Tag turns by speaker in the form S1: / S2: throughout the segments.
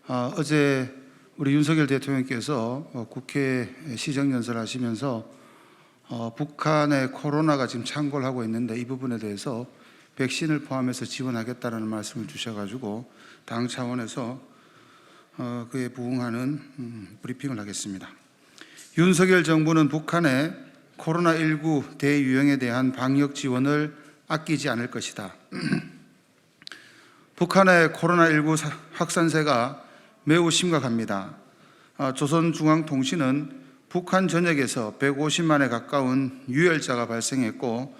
S1: 어제 우리 윤석열 대통령께서 국회 시정연설 하시면서 북한의 코로나가 지금 창궐 하고 있는데 이 부분에 대해서 백신을 포함해서 지원하겠다는 말씀을 주셔가지고 당 차원에서 그에 부응하는 브리핑을 하겠습니다. 윤석열 정부는 북한의 코로나19 대유행에 대한 방역 지원을 아끼지 않을 것이다. 북한의 코로나19 확산세가 매우 심각합니다. 조선중앙통신은 북한 전역에서 150만에 가까운 유혈자가 발생했고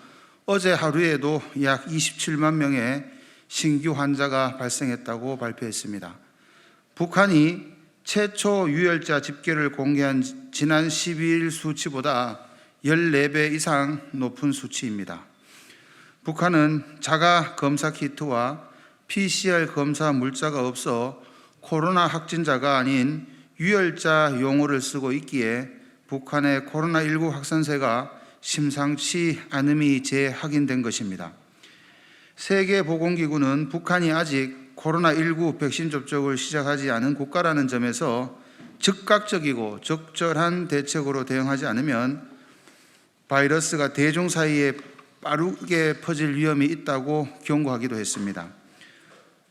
S1: 어제 하루에도 약 27만 명의 신규 환자가 발생했다고 발표했습니다. 북한이 최초 유혈자 집계를 공개한 지난 12일 수치보다 14배 이상 높은 수치입니다. 북한은 자가 검사 키트와 PCR 검사 물자가 없어 코로나 확진자가 아닌 유혈자 용어를 쓰고 있기에 북한의 코로나19 확산세가 심상치 않음이 재확인된 것입니다. 세계보건기구는 북한이 아직 코로나19 백신 접종을 시작하지 않은 국가라는 점에서 즉각적이고 적절한 대책으로 대응하지 않으면 바이러스가 대중 사이에 빠르게 퍼질 위험이 있다고 경고하기도 했습니다.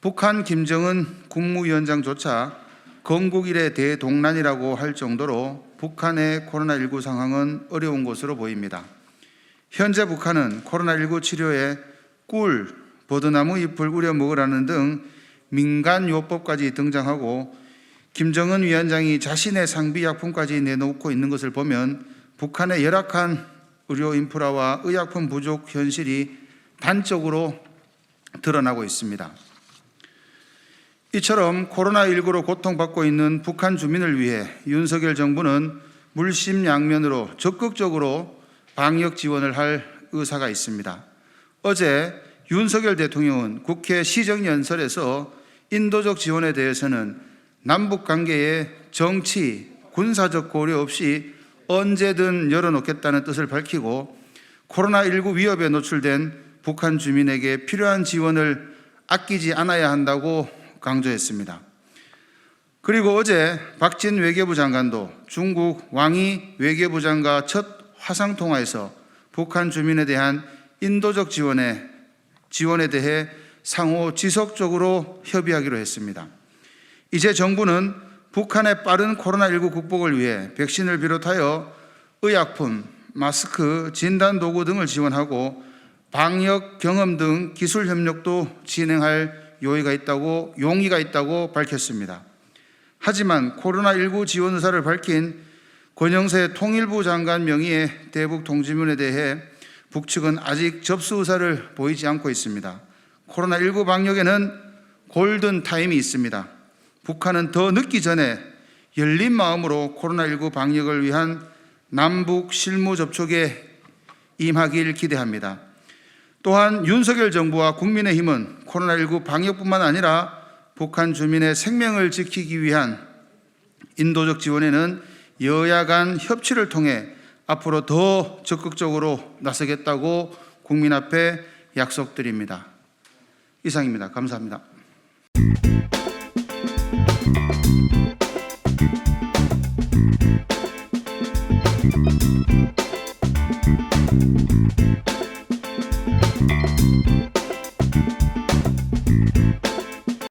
S1: 북한 김정은 국무위원장조차 건국 이래 대동난이라고 할 정도로 북한의 코로나19 상황은 어려운 것으로 보입니다. 현재 북한은 코로나19 치료에 꿀, 버드나무 잎을 우려 먹으라는 등 민간요법까지 등장하고 김정은 위원장이 자신의 상비약품까지 내놓고 있는 것을 보면 북한의 열악한 의료 인프라와 의약품 부족 현실이 단적으로 드러나고 있습니다. 이처럼 코로나19로 고통받고 있는 북한 주민을 위해 윤석열 정부는 물심양면으로 적극적으로 방역 지원을 할 의사가 있습니다. 어제 윤석열 대통령은 국회 시정연설에서 인도적 지원에 대해서는 남북관계에 정치, 군사적 고려 없이 언제든 열어놓겠다는 뜻을 밝히고 코로나19 위협에 노출된 북한 주민에게 필요한 지원을 아끼지 않아야 한다고 강조했습니다. 그리고 어제 박진 외교부 장관도 중국 왕이 외교부 장과 첫 화상통화에서 북한 주민에 대한 인도적 지원에 대해 상호 지속적으로 협의하기로 했습니다. 이제 정부는 북한의 빠른 코로나19 극복을 위해 백신을 비롯하여 의약품, 마스크, 진단도구 등을 지원하고 방역 경험 등 기술 협력도 진행할 용의가 있다고 밝혔습니다. 하지만 코로나19 지원 의사를 밝힌 권영세 통일부 장관 명의의 대북 통지문에 대해 북측은 아직 접수 의사를 보이지 않고 있습니다. 코로나19 방역에는 골든 타임이 있습니다. 북한은 더 늦기 전에 열린 마음으로 코로나19 방역을 위한 남북 실무 접촉에 임하길 기대합니다. 또한 윤석열 정부와 국민의힘은 코로나19 방역뿐만 아니라 북한 주민의 생명을 지키기 위한 인도적 지원에는 여야 간 협치를 통해 앞으로 더 적극적으로 나서겠다고 국민 앞에 약속드립니다. 이상입니다. 감사합니다.